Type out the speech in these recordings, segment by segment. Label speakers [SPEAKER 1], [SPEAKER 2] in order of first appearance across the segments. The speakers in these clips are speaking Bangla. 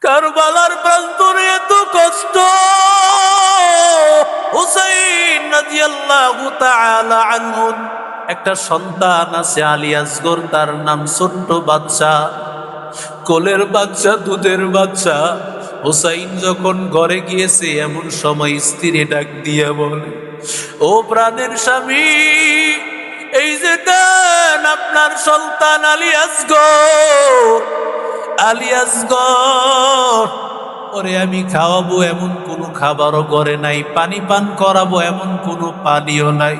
[SPEAKER 1] কারবালার প্রান্তরে এত কষ্ট। হুসাইন রাদিয়াল্লাহু তাআলা আনহু একটা সন্তান আছে আলী আসগর, তার নাম ছোট্ট বাচ্চা, কোলের বাচ্চা, দুধের বাচ্চা। হুসাইন যখন ঘরে গিয়েছে এমন সময় স্ত্রী ডাক দিয়ে বলে, ও প্রাণের স্বামী, এই যে দেন আপনার সন্তান আলী আসগর, আলী আসগর, ওরে আমি খাওয়াবো এমন কোনো খাবারও ঘরে নাই, পানি পান করাবো এমন কোনো পানিও নাই,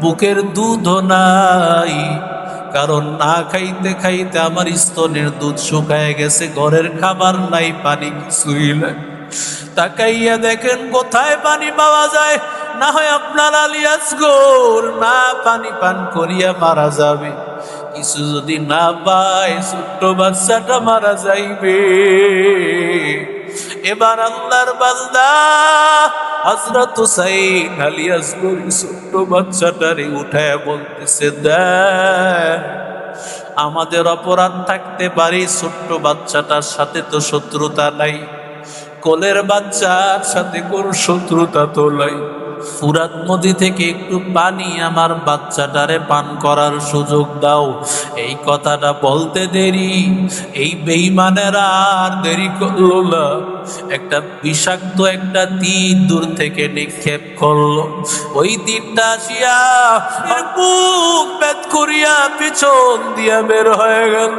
[SPEAKER 1] বুকের দুধও নাই, কারণ না খাইতে খাইতে আমার স্তনের দুধ শুকায় গেছে, ঘরের খাবার নাই, পানি কিছুই নাই। তাকাইয়া দেখেন কোথায় পানি পাওয়া যায়, না হয় আপনার আলী আসগর না পানি পান করিয়া মারা যাবে, কিছু যদি না পায় ছোট্ট বাচ্চাটা মারা যাইবে। এবার আল্লাহর বান্দা হযরত হুসাইন আলী আসগর ছোট্ট বাচ্চাটারে উঠায় বলতেছে, দেখ আমাদের অপরাধ থাকতে পারে, ছোট্ট বাচ্চাটার সাথে তো শত্রুতা নাই, কোলের বাচ্চার সাথে কোন শত্রুতা তো নাই, ফুরাত নদী থেকে একটু পানি আমার বাচ্চাটারে পান করার সুযোগ দাও। এই কথাটা বলতে দেরি এই বেঈমানেরা আর দেরি করলো না, একটা বিষাক্ত একটা তীর দূর থেকে নিক্ষেপ করলো। ওই তীরটা আসিয়া বুক পেট করিয়া পিছন দিয়া বের হয়ে গেল,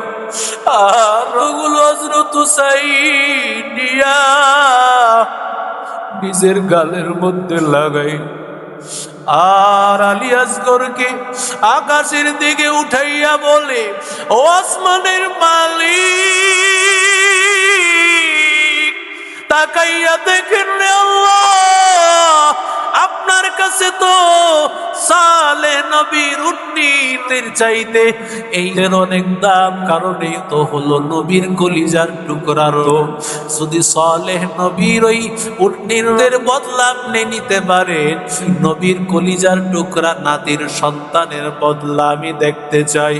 [SPEAKER 1] আর ওগুলো হযরত হুসাইন নিয়া নিজের গালের মধ্যে লাগাই, আর আলী আসগরকে আকাশের দিকে উঠাইয়া বলে, ও আসমানের মালিক, তাকাইয়া দেখেন রে আল্লাহ, আপনার কাছে তো সালেহ নবীর উটনীর চাইতে এইটার অনেক দাম, কারণ এই তো হলো নবীর কলিজার টুকরার। যদি সালেহ নবীর ওই উটনীর বদলা আপনি নিতে পারেন, নবীর কলিজার টুকরা নাতির সন্তানের বদলা আমি দেখতে চাই।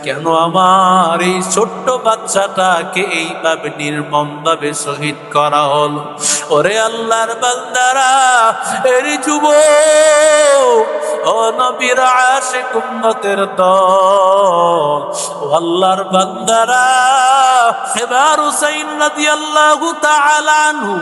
[SPEAKER 1] কেন আমার এই ছোট্ট বাচ্চাটাকে এইভাবে নির্মমভাবে শহীদ করা হলো? ওরে আল্লাহর বান্দারা, এর যুবক, ও নবীর আশিক উম্মতের দল, ও আল্লাহর বান্দারা, এবার হুসাইন রাদিয়াল্লাহু তাআলা আনহু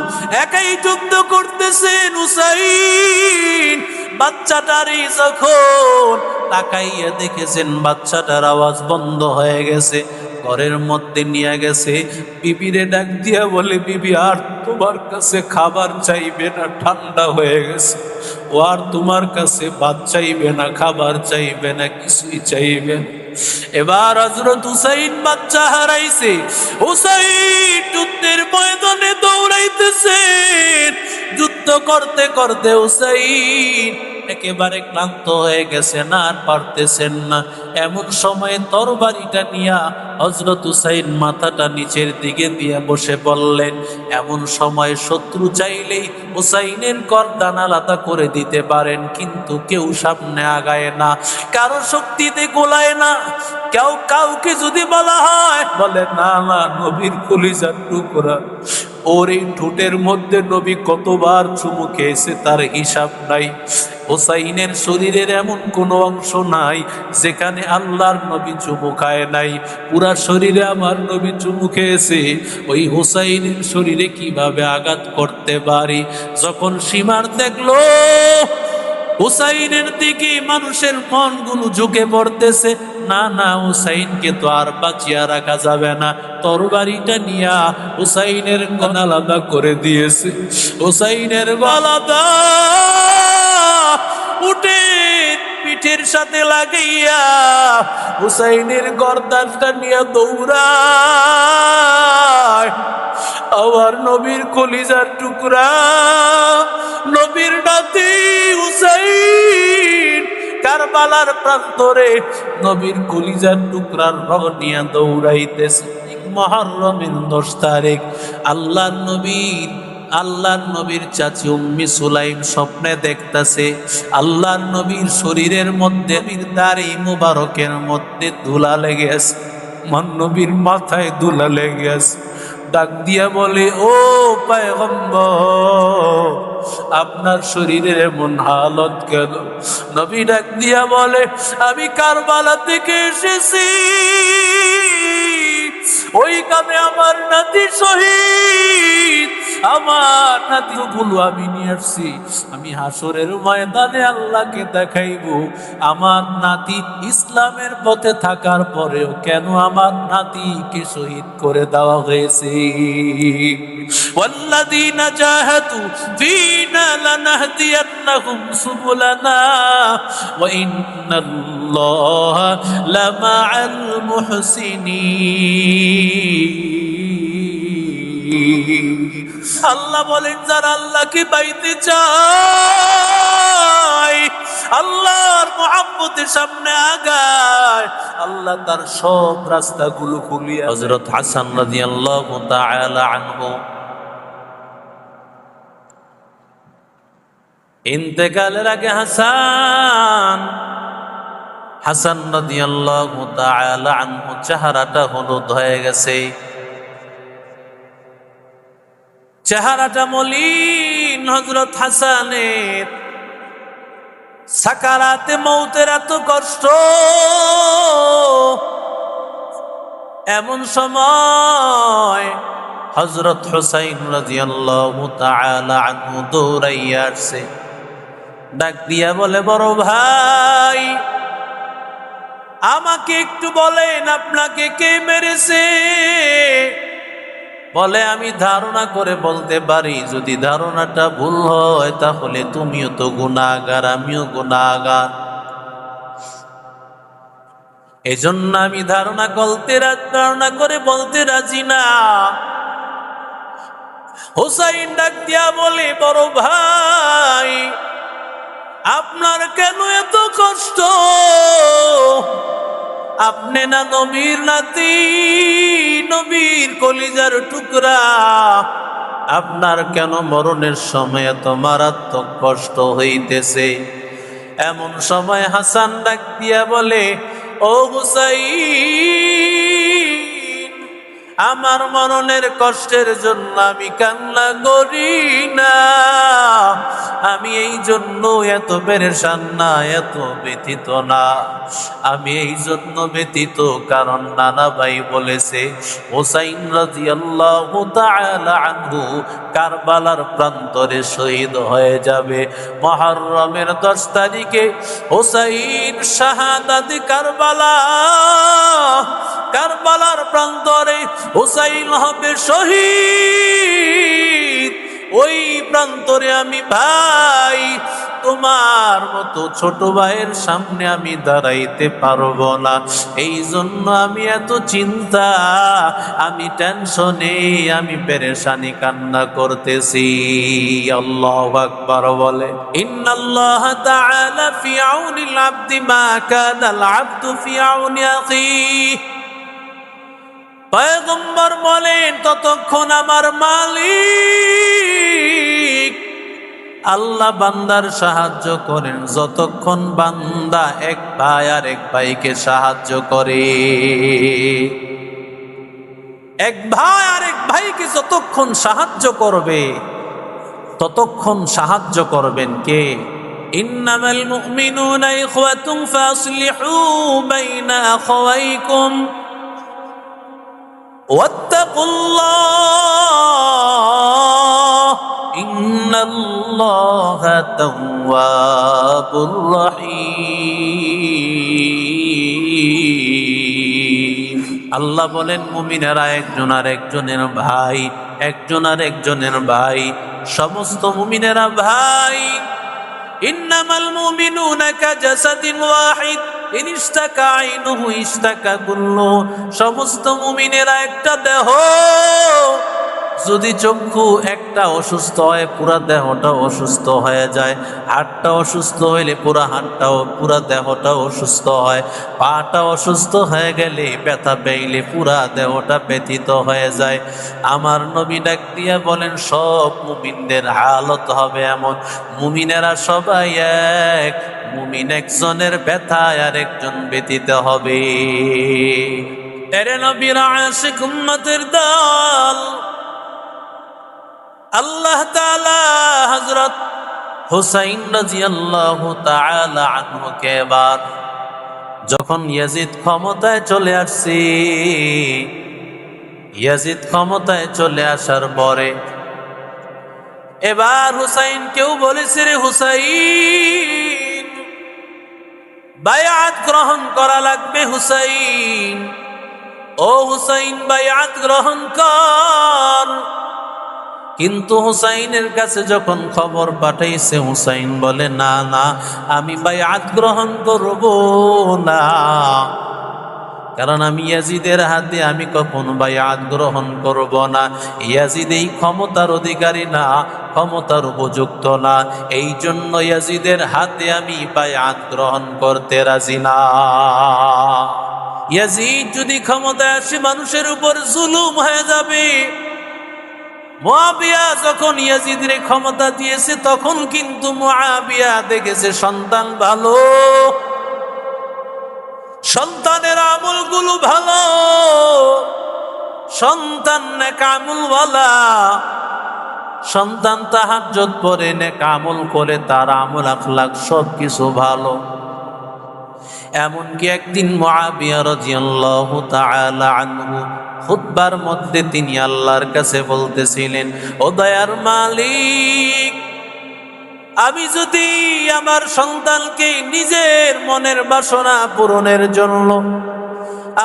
[SPEAKER 1] একাই যুদ্ধ করতেছেন। হুসাইন বাচ্চাটারই যখন তাকাইয়া দেখেছেন বাচ্চাটার আওয়াজ বন্ধ হয়ে গেছে, ঘরের মধ্যে নিয়ে গেছে, বিবিরে ডাক দিয়া বলে, বিবি আর তোমার কাছে খাবার চাইবে না, ঠান্ডা হয়ে গেছে, ও আর তোমার কাছে ভাত চাইবে না, খাবার চাইবে না, কিছুই চাইবে না। এবার হযরত হুসাইন বাচ্চা হারাইছে, হুসাইন যুদ্ধের ময়দানে দৌড়াইতেছেন, যুদ্ধ করতে করতে হুসাইন একেবারে ক্লান্ত হয়ে গেছে, না আর পারতেছেন না। এমন সময় তরবারিটা নিয়া হযরত হুসাইন মাথাটা নিচের দিকে দিয়ে বসে পড়লেন। এমন সময় শত্রু চাইলেই হুসাইনের গর্দান আলাদা করে দিতে পারেন, কিন্তু কেউ সামনে আগায় না, কারো শক্তিতে গোলায় না। কেউ কাউকে যদি বলা হয়, বলে না না, নবীর কলিজার টুকরা, ওর এই ঠোঁটের মধ্যে নবী কতবার চুমু খেয়েছে তার হিসাব নাই। হুসাইনের শরীরের এমন কোনো অংশ নাই যেখানে আল্লাহর নবী চুমু খায় নাই, পুরা শরীরে আমার নবী চুমু খেয়েছে। ওই হুসাইনের শরীরে কিভাবে আঘাত করতে পারি? যখন সীমার দেখলো হুসাইনের দিকে মানুষের মনগুলো ঝুঁকে পড়তেছে, না না, হুসাইনকে তো আর বাঁচিয়া রাখা যাবে না, তরবারিটা নিয়া হুসাইনের গলা আলাদা করে দিয়েছে। হুসাইনের গলাটা উঠে পিঠের সাথে লাগাইয়া হুসাইনের গর্দানটা নিয়ে দৌড়ায়। আবার নবীর কলিজার টুকরা, নবীর নাতি হুসাইন কারবালার প্রান্তরে নবীর কলিজার টুকরার রহ নিয়ে দৌড়াইতেছে। মুহররমের 10 তারিখ আল্লাহর নবীর চাচি উম্মি সুলাইম স্বপ্নে দেখতেছে আল্লাহর নবীর শরীরের মধ্যে, দাড়ি মুবারকের মধ্যে ধুলা লেগে আছে, নবীর মাথায় ধুলা লেগে আছে। ডাক দিয়া বলে, ও পয়গম্বর, আপনার শরীরের এমন হালত কেন? নবী ডাক দিয়া বলে, আমি কারবালা থেকে এসেছি, ওইখানে আমার নাতি শহীদ, আমার নাতিগুলো আমি নিয়ে আসছি। আমি হাসরের ময়দানে আল্লাহকে দেখাইবো আমার নাতি ইসলামের পথে থাকার পরেও কেন আমার নাতিকে শহীদ করে দেওয়া হয়েছে। ওয়াল্লাযীনা জাহাদু ফীনা লানাহদিয়ান্নাহুম সুবুলানা ওয়া ইন্নাল্লাহা লামাআল মুহসিনিন। আল্লাহ বলেন, যারা আল্লাহকে পাইতে চায়, আল্লাহর মুহাব্বতের সামনে আগায়, আল্লাহ তার সব রাস্তাগুলো খুলিয়ে। হযরত হাসান রাদিয়াল্লাহু তাআলা আনহু ইন্তেকালের আগে হাসান রাদিয়াল্লাহু তাআলা আনহু চেহারাটা হলুদ হয়ে গেছে, চেহারাটা মলিন। হযরত হাসানের সাকারাতে মৌতের এত কষ্ট, এমন সময় হযরত হুসাইন রাদিয়াল্লাহু তাআলা আনহু দৌড়াইয়া আসছে, ডাক দিয়া বলে, বড় ভাই, আমাকে একটু বলেন আপনাকে কে মেরেছে? বলে, আমি ধারণা করে বলতে পারি, যদি ধারণাটা ভুল হয় তাহলে তুমিও তো গুনাহগার, আমিও গুনাহগার, এজন্য আমি ধারণা করে বলতে রাজি না। হুসাইন ডাক দিয়া বলে, বড় ভাই, আপনার কেন এত কষ্ট? আপনি না নবীর নাতি, নবীর কলিজার টুকরা, আপনার কেন মরণের সময় এত মারাত্মক কষ্ট হইতেছে? এমন সময় হাসান ডাক দিয়া বলে, ও হুসাইন, আমার মরণের কষ্টের জন্য আমি কান্না করি না, আমি এই জন্য এত পেরেশান না, এত ব্যথিত না, আমি এই জন্য ব্যথিত কারণ নানা ভাই বলেছে হুসাইন রাদিয়াল্লাহু তাআলা আনহু কারবালার প্রান্তরে শহীদ হয়ে যাবে। মুহররমের 10 তারিখে হুসাইন শাহাদাত কারবালার প্রান্তরে হুসাইন হবে শহীদ। ওই প্রান্তরে আমি ভাই তোমার মতো ছোট ভাইয়ের সামনে আমি দাঁড়াইতে পারবো না, এই জন্য আমি এত চিন্তা, আমি টেনশনে, আমি পেরেশানি কান্না করতেছি। আল্লাহু আকবার বলে, ইন্নাল্লাহ তাআলা ফি আউনিল আবদি মা কানাল আবদু ফি আউনি আখিহি। পয়গম্বর বলেন, ততক্ষণ আমার মালিক আল্লাহ বান্দার সাহায্য করেন যতক্ষণ বান্দা এক ভাই আর এক ভাইকে সাহায্য করে। এক ভাই আর এক ভাইকে যতক্ষণ সাহায্য করবে ততক্ষণ সাহায্য করবেন কে? ইন্নামাল মুমিনুনা ইখওয়াতুন ফাসলিহু বাইনা আখাওয়াইকুম ওয়াত্তাকুল্লাহ ইন্নাল্লাহা তাওয়াবুর রহিম। আল্লাহ বলেন, মুমিনেরা একজন আর একজনের ভাই, একজন আর একজনের ভাই, সমস্ত মুমিনেরা ভাই। ইন্নামাল মুমিনুনা কাজাসাদিন ওয়াহিদ ইন ইশতাকা আইনুহু ইশতাকা কুল্লু। সমস্ত মুমিনেরা একটা দেহ, যদি চক্ষু একটা অসুস্থ হয় পুরা দেহটা অসুস্থ হয়ে যায়, হাতটা অসুস্থ হইলে পুরা দেহটা অসুস্থ হয়, পাটা অসুস্থ হয়ে গেলে ব্যথা পেইলে পুরা দেহটা ব্যথিত হয়ে যায়। আমার নবী ডাক দিয়া বলেন, সব মুমিনদের হালত হবে এমন, মুমিনেরা সবাই এক, মুমিন একজনের ব্যথায় আর একজন ব্যথিত হবে। এরে নবীর আশিক উম্মতের দল, আল্লাহ তাআলা হযরত হুসাইন রাদিয়াল্লাহু তাআলা আনহুকে এবার যখন ইয়াজিদ ক্ষমতায় চলে আসছে, ইয়াজিদ ক্ষমতায় চলে আসার পরে এবার হুসাইন কেউ বলেছে, রে হুসাইন বায়াত গ্রহণ করা লাগবে, হুসাইন ও হুসাইন বায়াত গ্রহণ কর। কিন্তু হুসাইনের কাছে যখন খবর পাঠাইছে, হুসাইন বলে না না, আমি বায়াত গ্রহণ করব না, কারণ আমি ইয়াজিদের হাতে আমি কখনো বায়াত গ্রহণ করব না। ইয়াজিদ এই ক্ষমতার অধিকারী না, ক্ষমতার উপযুক্ত না, এই জন্য ইয়াজিদের হাতে আমি বায়াত গ্রহণ করতে রাজি না। ইয়াজিদ যদি ক্ষমতায় আসে মানুষের উপর জুলুম হয়ে যাবে। মুআবিয়া যখন ইয়াজিদের ক্ষমতা দিয়েছে তখন কিন্তু মুআবিয়া দেখেছে সন্তান ভালো, সন্তানের আমলগুলো ভালো, সন্তান নেক আমলওয়ালা, সন্তান তাহাজ্জুদ পড়ে নেক আমল করে, তার আমল আখলাক সবকিছু ভালো। এমনকি একদিন মুআবিয়া রাদিয়াল্লাহু তাআলা আনহু খুতবার মধ্যে তিনি আল্লাহর কাছে বলতেছিলেন, ও দয়ার মালিক, আমি যদি আমার সন্তানকে নিজের মনের বাসনা পূরণের জন্য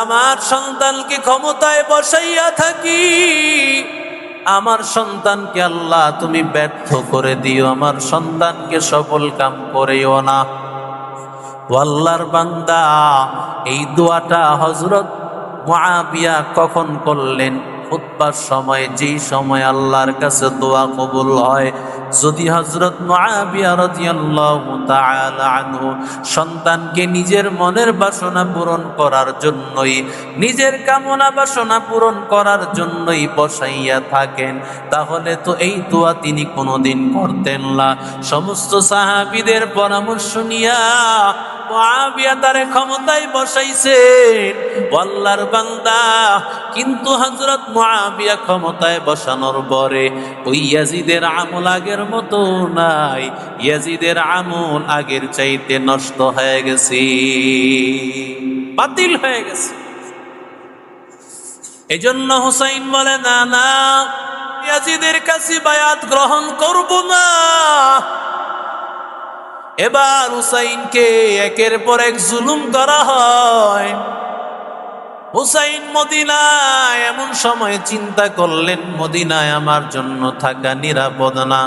[SPEAKER 1] আমার সন্তানকে ক্ষমতায় বসাইয়া থাকি, আমার সন্তানকে আল্লাহ তুমি ব্যর্থ করে দিও, আমার সন্তানকে সফল কাম করেও না। আল্লাহর বান্দা এই দোয়াটা হযরত মুআবিয়া কখন করলেন? খুতবার সময়, যেই সময় আল্লাহর কাছে দোয়া কবুল হয়। যদি হযরত মুআবিয়া রাদিয়াল্লাহু তাআলা আনহু সন্তানকে নিজের মনের বাসনা পূরণ করার জন্যই, নিজের কামনা বাসনা পূরণ করার জন্যই বসাইয়া থাকেন, তাহলে তো এই দোয়া তিনি কোনোদিন করতেন না। সমস্ত সাহাবীদের পরামর্শ নিয়া মুআবিয়া তারে ক্ষমতায় বসাইছেন, আল্লাহর বান্দা। কিন্তু হযরত মুআবিয়া ক্ষমতায় বসানোর পরে ওই ইয়াজিদের আমল আগের মতো নাই, ইয়াজিদের আমল আগের চাইতে নষ্ট হয়ে গেছে, বাতিল হয়ে গেছে। এজন্য হুসাইন বলে না না, ইয়াজিদের কাছে বায়াত গ্রহণ করব না। এবার হুসাইনকে একের পর এক জুলুম করা হয়। হুসাইন মদিনায় এমন সময় চিন্তা করলেন, মদিনায় আমার জন্য থাকা নিরাপদ না,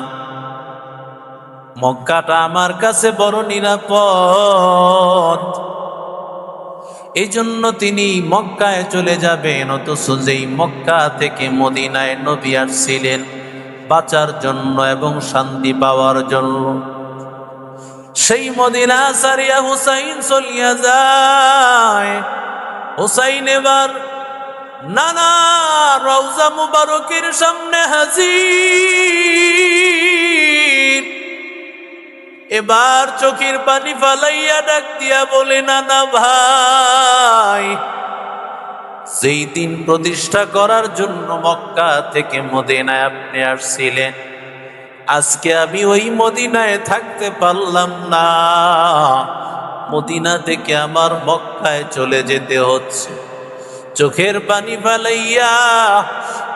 [SPEAKER 1] মক্কাটা আমার কাছে বড় নিরাপদ। এই জন্য তিনি মক্কায় চলে যাবেন, অথচ যেই মক্কা থেকে মদিনায় নবী আসছিলেন বাঁচার জন্য এবং শান্তি পাওয়ার জন্য, সেই মদিনা ছাড়িয়া হুসাইন চলিয়া যায়। হুসাইন এবার নানা রওজা মুবারকের সামনে হাজির। এবার চোখের পানি ফালাইয়া ডাক দিয়া বলে, নানা ভাই, যেই দিন প্রতিষ্ঠা করার জন্য মক্কা থেকে মদিনায় আপনি আসছিলেন, আজকে আমি ওই মদিনায় থাকতে পারলাম না, মদিনা থেকে আমার মক্কায় চলে যেতে হচ্ছে। চোখের পানি ফালাইয়া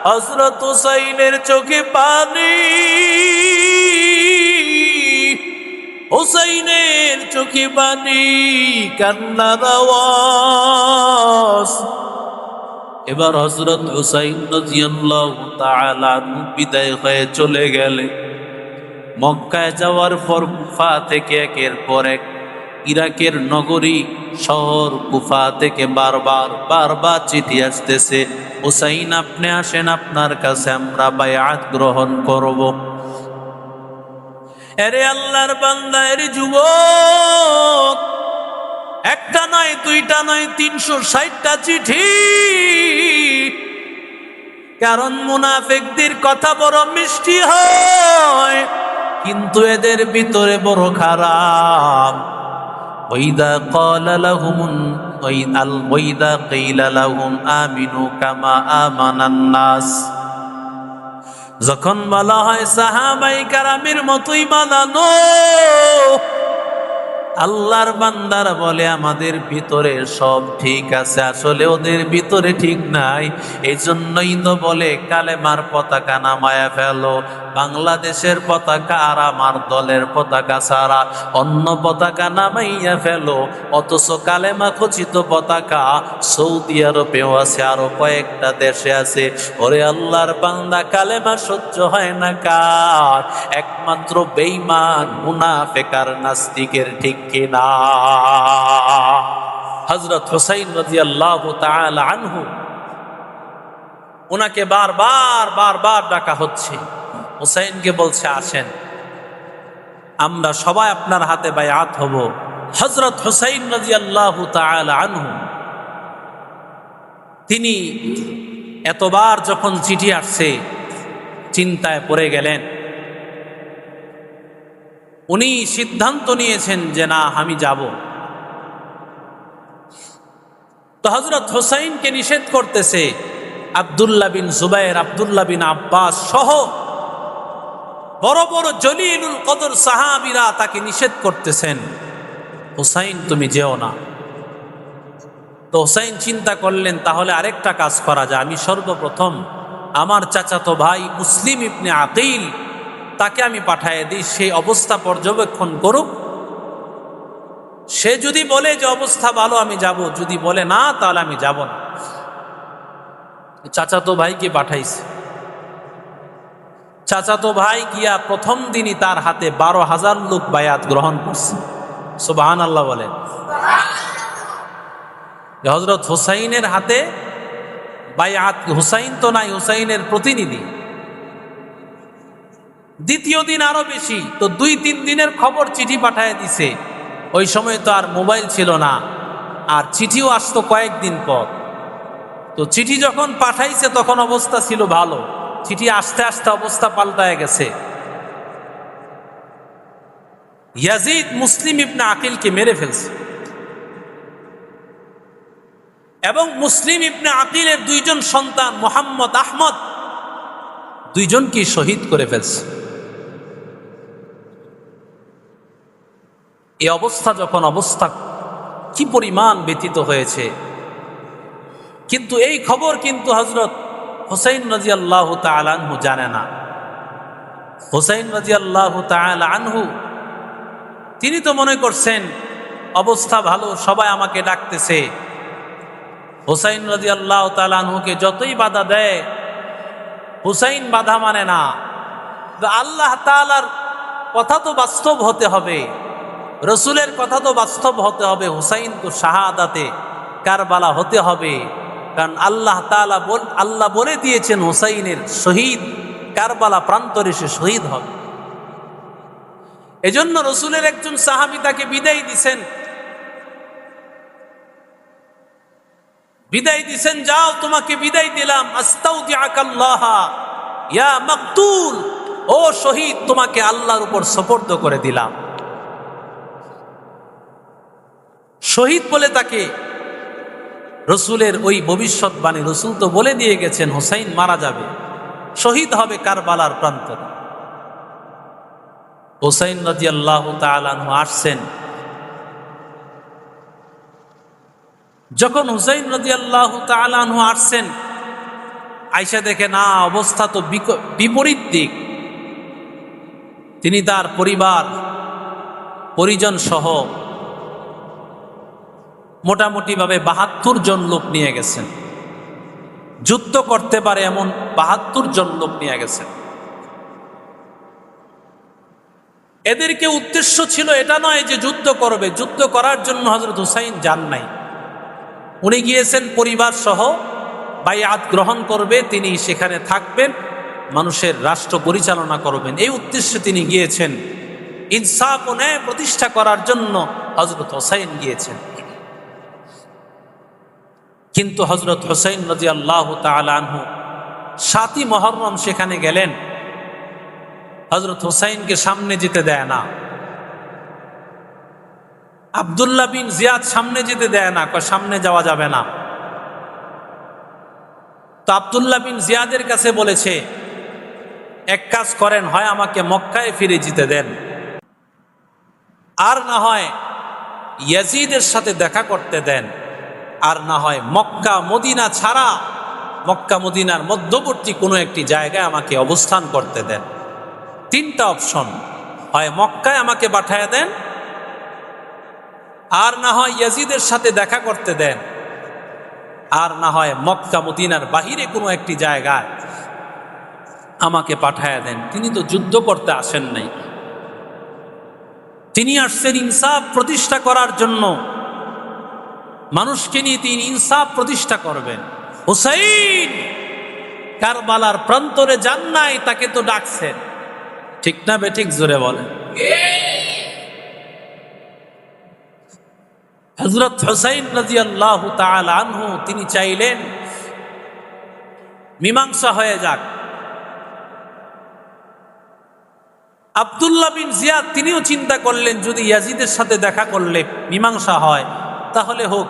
[SPEAKER 1] হযরত হুসাইনের চোখে পানি, হুসাইনের চোখে পানি, কান্নার আওয়াজ। এবার হযরত হুসাইন রাদিয়াল্লাহু তাআলা বিদায় হয়ে চলে গেলে, মক্কায় যাওয়ার পর কুফা থেকে একের পর এক ইরাকের নগরী শহর কুফা থেকে বারবার চিঠি আসতেছে, হুসাইন আপনি আসেন, আপনার কাছে আমরা বায়াত গ্রহণ করব। এরে আল্লাহর বান্দা, এরে যুবক, একটা নয়, দুইটা নয়, 360টা চিঠি। কারণ মুনাফিকদের কথা বড় মিষ্টি হয়, কিন্তু এদের ভিতরে বড় খারাপ। ওয়াইদা ক্বালা লাহুম ওয়াইদা কিলা লাহুম আমিনু কামা আমানান নাস, যখন বলা হয় সাহাবায়ে কেরামের মতোই বানানো, আল্লাহর বান্দারা বলে আমাদের ভিতরে সব ঠিক আছে, আসলে ওদের ভিতরে ঠিক নাই। এই জন্যই তো বলে কালেমার পতাকা নামায়া ফেলো। বাংলাদেশের পতাকা আর আমার দলের পতাকা ছাড়া অন্য পতাকা নামাইয়া ফেলো। অথচ কালেমা খচিত পতাকা সৌদি আরবেও আছে, আরো কয়েকটা দেশে আছে। ওরে আল্লাহর বান্দা, কালেমা সহ্য হয় না কার? একমাত্র বেঈমান, মুনাফিক আর নাস্তিকের, ঠিক কিনা? হযরত হুসাইন রাদিয়াল্লাহু তাআলা আনহু, ওনাকে বারবার ডাকা হচ্ছে। হুসাইনকে বলছে আসেন, আমরা সবাই আপনার হাতে বায়াত হব। হযরত হুসাইন রাদিয়াল্লাহু তাআলা আনহু, তিনি এতবার যখন চিঠি আসছে চিন্তায় পড়ে গেলেন। উনি সিদ্ধান্ত নিয়েছেন যে না, আমি যাব। তো হযরত হুসাইনকে নিষেধ করতেছে আব্দুল্লাহ বিন জুবায়ের, আব্দুল্লাহ বিন আব্বাস সহ বড় বড় জলিলুল কদর সাহাবীরা তাকে নিষেধ করতেছেন, হুসাইন তুমি যেও না। তো হুসাইন চিন্তা করলেন তাহলে আরেকটা কাজ করা যায়, আমি সর্বপ্রথম আমার চাচাতো ভাই মুসলিম ইবনে আকিল, তাকে আমি পাঠিয়ে দিই, সেই অবস্থা পর্যবেক্ষণ করুক। সে যদি বলে যে অবস্থা ভালো আমি যাব, যদি বলে না তাহলে আমি যাব না। চাচাতো ভাইকে পাঠাইছে। চাচাতো ভাই গিয়া প্রথম দিনই তার হাতে 12,000 লোক বায়াত গ্রহণ করছে। সুবহানাল্লাহ বলেন। হযরত হুসাইনের হাতে বায়াত, হুসাইন তো নাই, হুসাইনের প্রতিনিধি। দ্বিতীয় দিন আরো বেশি, তো 2-3 দিনের খবর চিঠি পাঠায় দিছে। ওই সময় তো আর মোবাইল ছিল না, আর চিঠিও আসতো কয়েকদিন পর। তো চিঠি যখন পাঠাইছে তখন অবস্থা ছিল ভালো, চিঠি আস্তে আস্তে অবস্থা পাল্টায় গেছে। ইয়াজিদ মুসলিম ইবনে আকিলকে মেরে ফেলছে এবং মুসলিম ইবনে আকিলের 2 জন সন্তান মোহাম্মদ, আহমদ, 2 জনকে শহীদ করে ফেলছে। এই অবস্থা কি পরিমাণ ব্যতীত হয়েছে। কিন্তু এই খবর কিন্তু হযরত হুসাইন রাদিয়াল্লাহু তাআলা আনহু জানে না। হুসাইন রাদিয়াল্লাহু তাআলা আনহু, তিনি তো মনে করছেন অবস্থা ভালো, সবাই আমাকে ডাকতেছে। হুসাইন রাদিয়াল্লাহু তাআলা আনহুকে যতই বাধা দেয়, হুসাইন বাধা মানে না। আল্লাহ তাআলার কথা তো বাস্তব হতে হবে, রসুলের কথা তো বাস্তব হতে হবে। হুসাইন তো শাহাদাতে কারবালা হতে হবে, কারণ আল্লাহ বলে দিয়েছেন হুসাইনের শহীদ কারবালা প্রান্তরে সে শহীদ হবে। এজন্য রসুলের একজন সাহাবী তাকে বিদায় দিছেন, যাও তোমাকে বিদায় দিলাম, আস্তাউদিআকাল্লাহ ইয়া মাকতুল, ও শহীদ তোমাকে আল্লাহর উপর সুপর্দ করে দিলাম। শহীদ বলে তাকে রসুলের ওই ভবিষ্যৎবাণী, রসুল তো বলে দিয়ে গেছেন হুসাইন মারা যাবে, শহীদ হবে কারবালার প্রান্তরে। হুসাইন রাদিয়াল্লাহু তাআলা আনহু আসছেন। যখন হুসাইন রাদিয়াল্লাহু তাআলা আনহু আসছেন, আয়েশা দেখে না অবস্থা তো বিপরীত দিক। তিনি তার পরিবার পরিজন সহ মোটামুটি ভাবে 72 জন লোক নিয়ে গেছেন, যুদ্ধ করতে পারে এমন 72 জন লোক নিয়ে গেছেন। এদেরকে উদ্দেশ্য ছিল এটা নয় যে যুদ্ধ করবে, যুদ্ধ করার জন্য হযরত হুসাইন যান নাই। উনি গিয়েছেন পরিবার সহ, বায়াত গ্রহণ করবে, তিনি সেখানে থাকবেন, মানুষের রাষ্ট্র পরিচালনা করবেন, এই উদ্দেশ্যে তিনি গিয়েছেন। ইনসাফ ও ন্যায় প্রতিষ্ঠা করার জন্য হযরত হুসাইন গিয়েছেন। কিন্তু হযরত হুসাইন রাদিয়াল্লাহু তাআলা আনহু 7ই মুহররম সেখানে গেলেন, হযরত হুসাইনকে সামনে যেতে দেয় না। আব্দুল্লাহ বিন জিয়াদ সামনে যেতে দেয় না, কয় সামনে যাওয়া যাবে না। তো আব্দুল্লাহ বিন জিয়াদের কাছে বলেছে, এক কাজ করেন, হয় আমাকে মক্কায় ফিরে যেতে দেন, আর না হয় ইয়াজিদের সাথে দেখা করতে দেন, আর না হয় মক্কা মদিনা ছাড়া মক্কা মদিনার মধ্যবর্তী কোনো একটি জায়গায় আমাকে অবস্থান করতে দেন। তিনটা অপশন, হয় মক্কায় আমাকে পাঠায় দেন, আর না হয় ইয়াজিদের সাথে দেখা করতে দেন, আর না হয় মক্কা মদিনার বাহিরে কোনো একটি জায়গায় আমাকে পাঠায় দেন। তিনি তো যুদ্ধ করতে আসেন নাই, তিনি আসছেন ইনসাফ প্রতিষ্ঠা করার জন্য। মানুষকে নিয়ে তিনি ইনসাফ প্রতিষ্ঠা করবেন। হুসাইন কারবালার প্রান্তরে যান নাই, তাকে তো ডাকছেন, ঠিক না বেঠিক? জোরে বলেন। হযরত হুসাইন রাদিয়াল্লাহু তাআলা আনহু তিনি চাইলেন মীমাংসা হয়ে যাক। আব্দুল্লাহ বিন জিয়াদ তিনিও চিন্তা করলেন, যদি ইয়াজিদের সাথে দেখা করলে মীমাংসা হয় তাহলে হোক।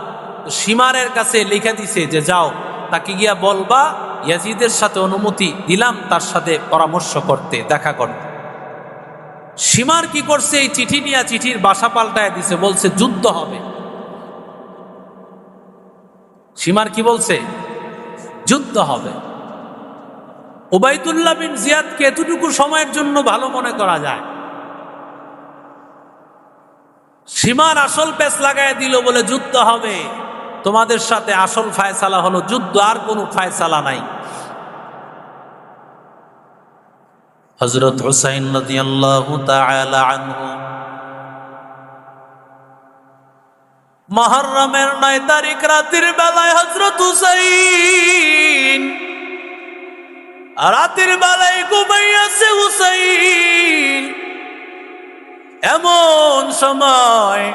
[SPEAKER 1] সীমারের কাছে লিখে দিছে যে যাও, তাকে গিয়া বলবা ইয়াজিদের সাথে অনুমতি দিলাম তার সাথে পরামর্শ করতে, দেখা করতে। সীমার কি করছে, এই চিঠি নিয়ে চিঠির বাসা পাল্টায় দিছে, বলছে যুদ্ধ হবে। সীমার কি বলছে? যুদ্ধ হবে। উবাইদুল্লাহ বিন জিয়াদকে এতটুকু সময়ের জন্য ভালো মনে করা যায়, সীমার আসল পেছ লাগায় দিল, বলে যুদ্ধ হবে, তোমাদের সাথে আসল ফায়সালা হলো যুদ্ধ, আর কোনো ফায়সালা নাই। হযরত হুসাইন রাদিয়াল্লাহু তাআলা আনহু মুহররমের 9 তারিখ রাতের বেলায় হযরত হুসাইন রাতের বেলায় ঘুমাইয়াছে। হুসাইন এমন সময়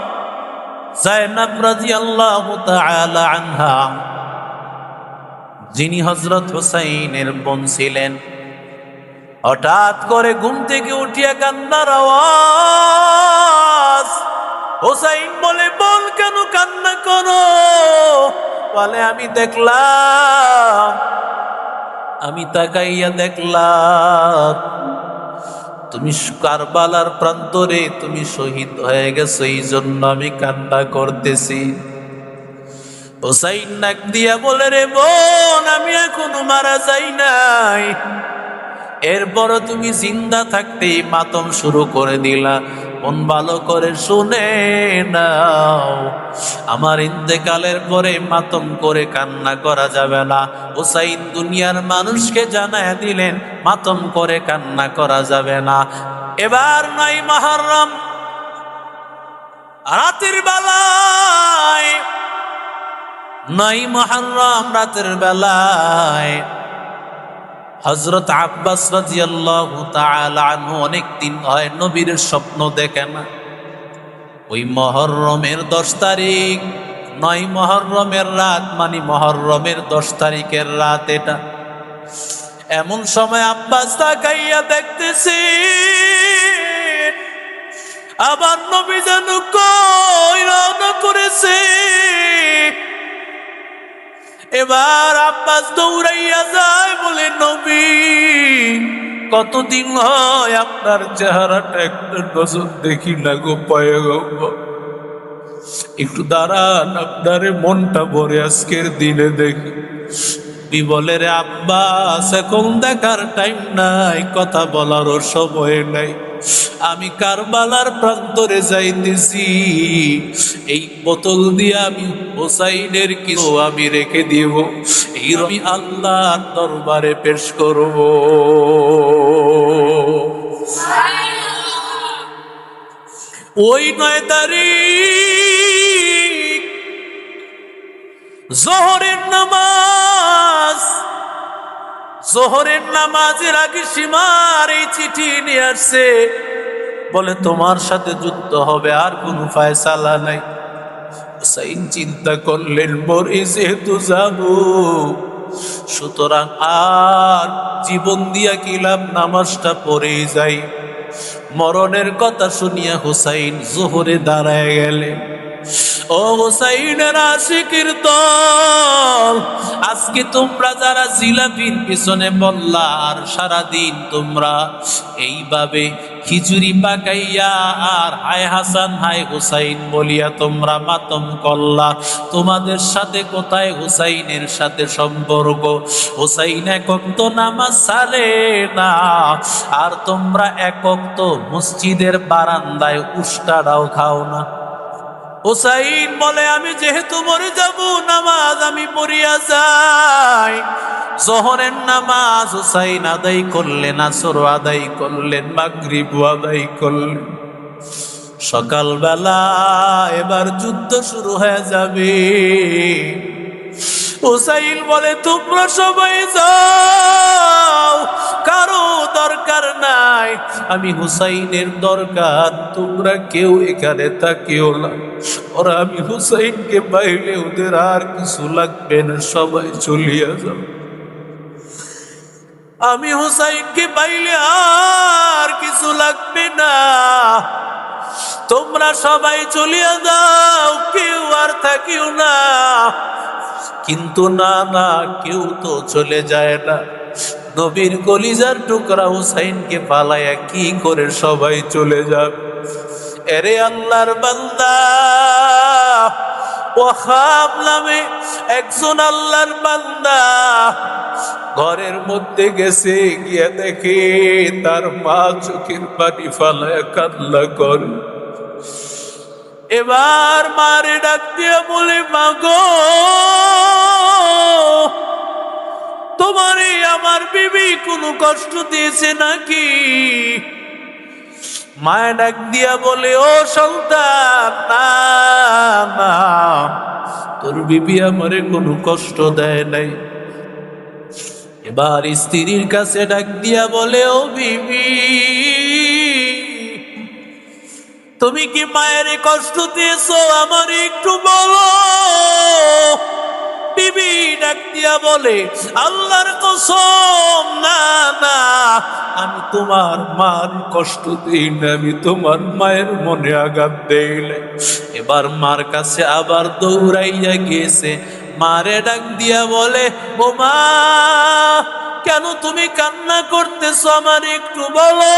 [SPEAKER 1] যায়েনব রাদিয়াল্লাহু তাআলা আনহা, যিনি হযরত হুসাইনের বোন ছিলেন, হঠাৎ করে ঘুম থেকে উঠিয়া কান্নার আওয়াজ। হুসাইন বলে, বল কেন কান্না করো? বলে, আমি দেখলাম, আমি তাকাইয়া দেখলাম তুমি কারবালার প্রান্তরে তুমি শহীদ হয়ে গেছো, এই জন্য আমি কান্না করতেছি। হুসাইন নাক দিয়া বলে, রে বোন, আমি এখনো মারা যাই নাই, এরপরও তুমি জিন্দা থাকতেই মাতম শুরু করে দিলা। মন ভালো করে শুনে নাও, আমার ইন্তেকালের পরে মাতম করে কান্না করা যাবে না। হুসাইন দুনিয়ার মানুষকে জানায় দিলেন মাতম করে কান্না করা যাবে না। এবার 9 মুহররম রাতের বেলায়, 9 মুহররম রাতের বেলায় হযরত আব্বাস রাদিয়াল্লাহু তাআলা আনহু অনেক দিন হয় নবীর স্বপ্ন দেখে না। ওই মুহররমের 10 তারিখ, 9 মুহররমের রাত, মানে মুহররমের 10 তারিখের রাত এটা। এমন সময় আব্বাস তাকাইয়া দেখতেছে আবার নবী যেন কই রওনা করেছে। এবার আব্বাস দৌড়াইয়া যায়, বলে, নবী, কতদিন হয় আপনার চেহারাটা একটা নজর দেখি না গো পয়গম্বর, একটু দাঁড়ান, আপনারে মনটা ভরে আজকের দিনে দেখি। বলে, রে আব্বাস, এখন দেখার টাইম নাই, কথা বলারও সময় নাই, আমি কারবালার প্রান্তরে যাইতেছি, এই বোতল দিয়ে আমি হুসাইনের কিছু আমি রেখে দিব, এই আমি আল্লাহর দরবারে পেশ করব। ওই 9 তারিখ জোহরের নামাজ, জোহরের নামাজের আগে সীমার এই চিঠি নিয়ে আসছে, বলে তোমার সাথে যুদ্ধ হবে, আর কোনো ফায়সালা নাই। হুসাইন চিন্তা করলেন, মরে যেহেতু যাব, সুতরাং আর জীবন দিয়া কি লাভ, নামাজটা পড়েই যাই। মরণের কথা শুনিয়া হুসাইন জোহরে দাঁড়ায় গেলেন। ও হুসাইনের আশিকির দল, আজকে তোমরা যারা জিলাপির পিছনে বললা আর সারাদিন তোমরা এইভাবে খিচুড়ি পাকাইয়া আর হায় হাসান হায় হুসাইন বলিয়া তোমরা মাতম করলা, তোমাদের সাথে কোথায় হুসাইনের সাথে সম্পর্ক? হুসাইন একক তো নামাজ ছাড়ে না, আর তোমরা একক তো মসজিদের বারান্দায় উষ্টাটাও খাও না। হুসাইন বলে আমি যেহেতু মরে যাব, নামাজ আমি পড়িয়া যাই। জোহরের নামাজ হুসাইন আদায় করলেন, আসর আদায় করলেন, মাগরিব আদায় করলেন। সকালবেলা এবার যুদ্ধ শুরু হয়ে যাবে। হুসাইন বলে তোমরা সবাই যাও, কারো দরকার নাই, আমি হুসাইনের দরকার, তোমরা কেউ এখানে থাকিও না। ওরা আমি হুসাইনকে পাইলে ওদের আর কিছু লাগবে না, সবাই চলিয়া যাও। আমি হুসাইনকে পাইলে আর কিছু লাগবে না, তোমরা সবাই চলিয়া যাও, কেউ আর থাকিও না। কিন্তু না না, কেউ তো চলে যায় না। নবীর কলিজার টুকরা হুসাইনকে পালায়া কি করে সবাই চলে যাবে? এরে আল্লাহর বান্দা, ওয়াহাব নামে একজন আল্লাহর বান্দা ঘরের মধ্যে গেছে, গিয়ে দেখে তার মা চোখের পানি ফালায়া কান্না করে। এবার মারে ডাক দিয়ে বলে মাগো, তোমারে আমার বিবি কোনো কষ্ট দিয়েছে নাকি? মায়ে ডাক দিয়া বলে ও সন্তান, না না, তোর বিবি আমারে কোনো কষ্ট দেয় নাই। এবার স্ত্রীর কাছে ডাক দিয়া বলে ও বিবি, তুমি কি মায়ের কষ্ট দিয়েছো আমার একটু বলো। বিবি ডাক দিয়া বলে আল্লাহর কসম, না না, আমি তোমার মার কষ্ট দিই না, আমি তোমার মায়ের মনে আঘাত দেইলে। এবার মার কাছে আবার দৌড়াইয়া গিয়েছে, মারে ডাক দিয়া বলে ও মা, কেন তুমি কান্না করতেছো আমার একটু বলো।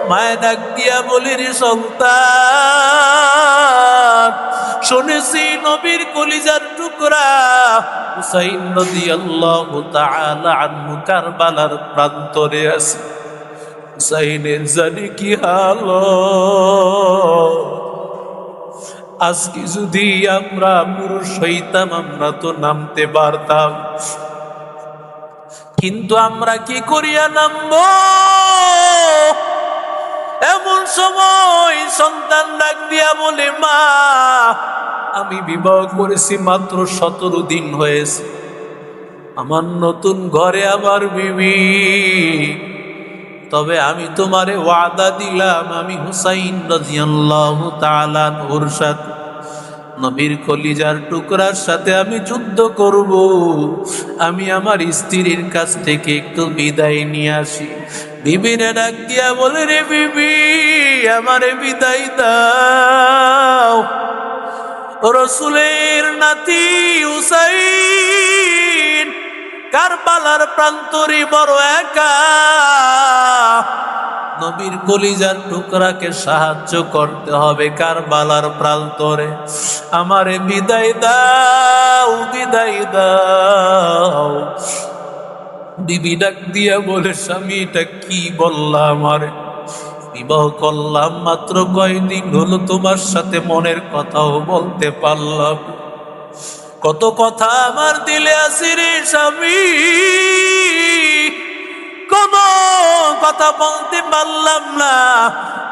[SPEAKER 1] মায়ে ডাক দিয়া বলি রে সন্তান, শুনেছি নবীর কলিজার টুকরা হুসাইন রাদিয়াল্লাহু তাআলা আনহু কারবালার প্রান্তরে আছে। হুসাইনের জানি কি হালত। আজকে যদি আমরা পুরুষ হইতাম আমরা তো নামতে পারতাম, কিন্তু আমরা কি করিয়া নামবো? এমন সময় সন্তান ডাক দিয়া বলে মা, আমি বিবাহ করেছি মাত্র 17 দিন হয়েছে, আমার নতুন ঘরে আমার বিবি, তবে আমি তোমারে ওয়াদা দিলাম আমি হুসাইন রাদিয়াল্লাহু তাআলা ওর সাথে, নবীর কলিজার টুকরার সাথে আমি যুদ্ধ করব। আমি আমার স্ত্রীর কাছ থেকে একটু বিদায় নিয়ে আসি। বিবিরে ডাক দিয়া বলে রে বিবি, আমারে বিদায় দাও। রাসূলের নাতি হুসাইন কারবালার প্রান্তরে বড় একা, নবীর কলিজার টুকরাকে সাহায্য করতে হবে কারবালার প্রান্তরে। আমারে বিদায় দাও, বিদায় দাও। বিবি ডাক দিয়া বলে স্বামী, এটা কি বললাম? আমারে বিবাহ করলাম মাত্র কয়দিন হলো, তোমার সাথে মনের কথাও বলতে পারলাম, কত কথা আমার দিলে আছে রে স্বামী, কোন কথা বলতে পারলাম না।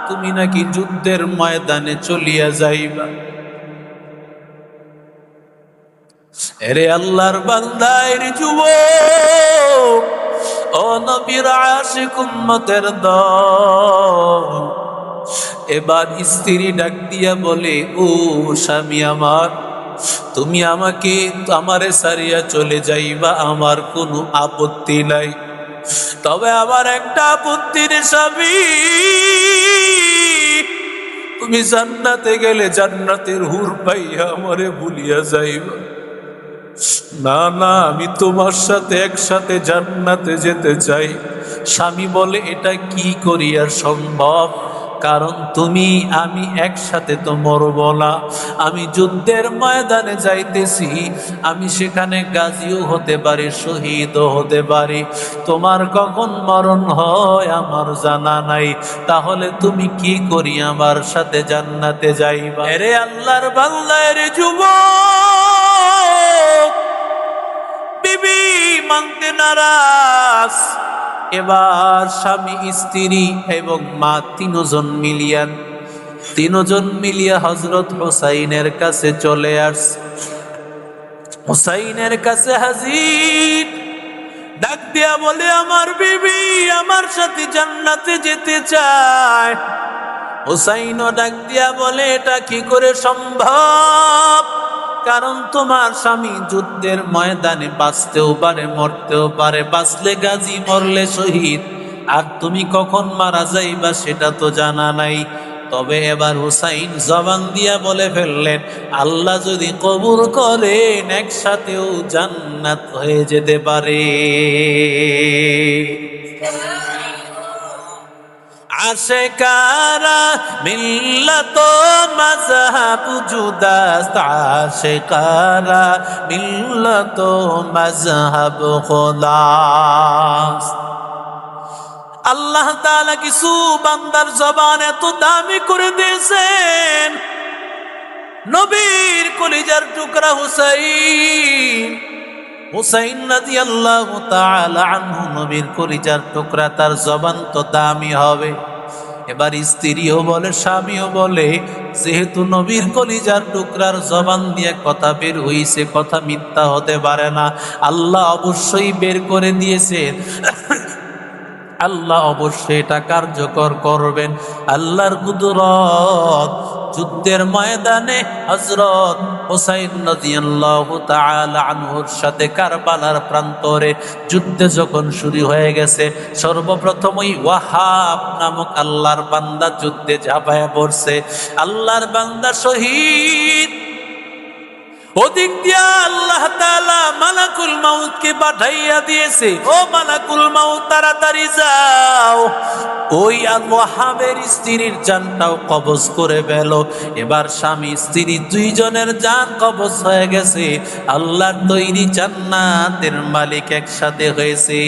[SPEAKER 1] তুমি নাকি যুদ্ধের ময়দানে চলিয়া যাইবা। এরে আল্লাহর বান্দা, এর যুবক, ও নবীর আশিক উম্মতের দল, এবার স্ত্রী ডাক দিয়া বলে ও স্বামী আমার, তুমি আমারে সারিয়া চলে যাইবা, আমার কোনো আপত্তি নাই, তবে আমার একটা আপত্তির স্বামী, তুমি জান্নাতে গেলে জান্নাতের হুর পাইয়া আমারে ভুলিয়া যাইবা। না না, আমি তোমার সাথে একসাথে জান্নাতে যেতে চাই। স্বামী বলে, এটা কি করিয়া সম্ভব? কারণ তুমি আমি একসাথে তো মরব না। আমি যুদ্ধের ময়দানে যাইতেছি, আমি সেখানে গাজীও হতে পারি, শহীদও হতে পারি। তোমার কখন মরণ হয় আমার জানা নাই। তাহলে তুমি কি করি আমার সাথে জান্নাতে যাইবা? এরে আল্লাহর বান্দা, এরে যুবক, বিবি মানতে নারাজ। এবার স্বামী, স্ত্রী এবং মা তিনজন মিলিয়া হযরত হুসাইনের কাছে চলে আসছে। হুসাইনের কাছে হাজির। ডাক দিয়া বলে, আমার বিবি আমার সাথে জান্নাতে যেতে চায়। হুসাইনও ডাক দিয়া বলে, এটা কি করে সম্ভব? কারণ তোমার স্বামী যুদ্ধের ময়দানে বাঁচতেও পারে, মরতেও পারে। বাঁচলে গাজী, মরলে শহীদ। আর তুমি কখন মারা যাইবা সেটা তো জানা নাই। তবে এবার হুসাইন জবান দিয়া বলে ফেললেন, আল্লাহ যদি কবুল করেন একসাথেও জান্নাত হয়ে যেতে পারে। আশেকারা মিল্লত মযহাব জুদাস্ত, আশেকারা মিল্লত মযহাব খুদাস্ত। আল্লাহ তাআলা কিছু বান্দার জবান এত দামি করে দিয়েছেন। নবীর কলিজার টুকরা হুসাইন রাদিয়াল্লাহু তাআলা আনহু, নবীর কলিজার টুকরা, তার জবান তো দামি হবে। এবার স্ত্রীও বলে, স্বামীও বলে, যেহেতু নবীর কলিজার টুকরার জবান দিয়ে কথা বের হইছে, কথা মিথ্যা হতে পারে না। আল্লাহ অবশ্যই বের করে দিয়েছেন, আল্লাহ অবশ্যই এটা কার্যকর করবেন। আল্লাহর কুদরত। যুদ্ধের ময়দানে হযরত হুসাইন রাদিয়াল্লাহু তাআলা আনহুর সাথে কারবালার প্রান্তরে যুদ্ধ যখন শুরু হয়ে গেছে, সর্বপ্রথমই ওয়াহাব নামক আল্লাহর বান্দা যুদ্ধে ঝাঁপায়া পড়ছে। আল্লাহর বান্দা শহীদ। ওদিক দিয়া আল্লাহ তাআলা মালাকুল মাউতকে পাঠাইয়া দিয়েছে। ও মালাকুল মাউত, তাড়াতাড়ি যাও, ওই ওয়াহাবের স্ত্রীর জানটাও কবজ করে ফেলো। এবার স্বামী স্ত্রী দুইজনের জান কবজ হয়ে গেছে। আল্লাহর তৈরি জান্নাতের মালিক একসাথে হয়েছে।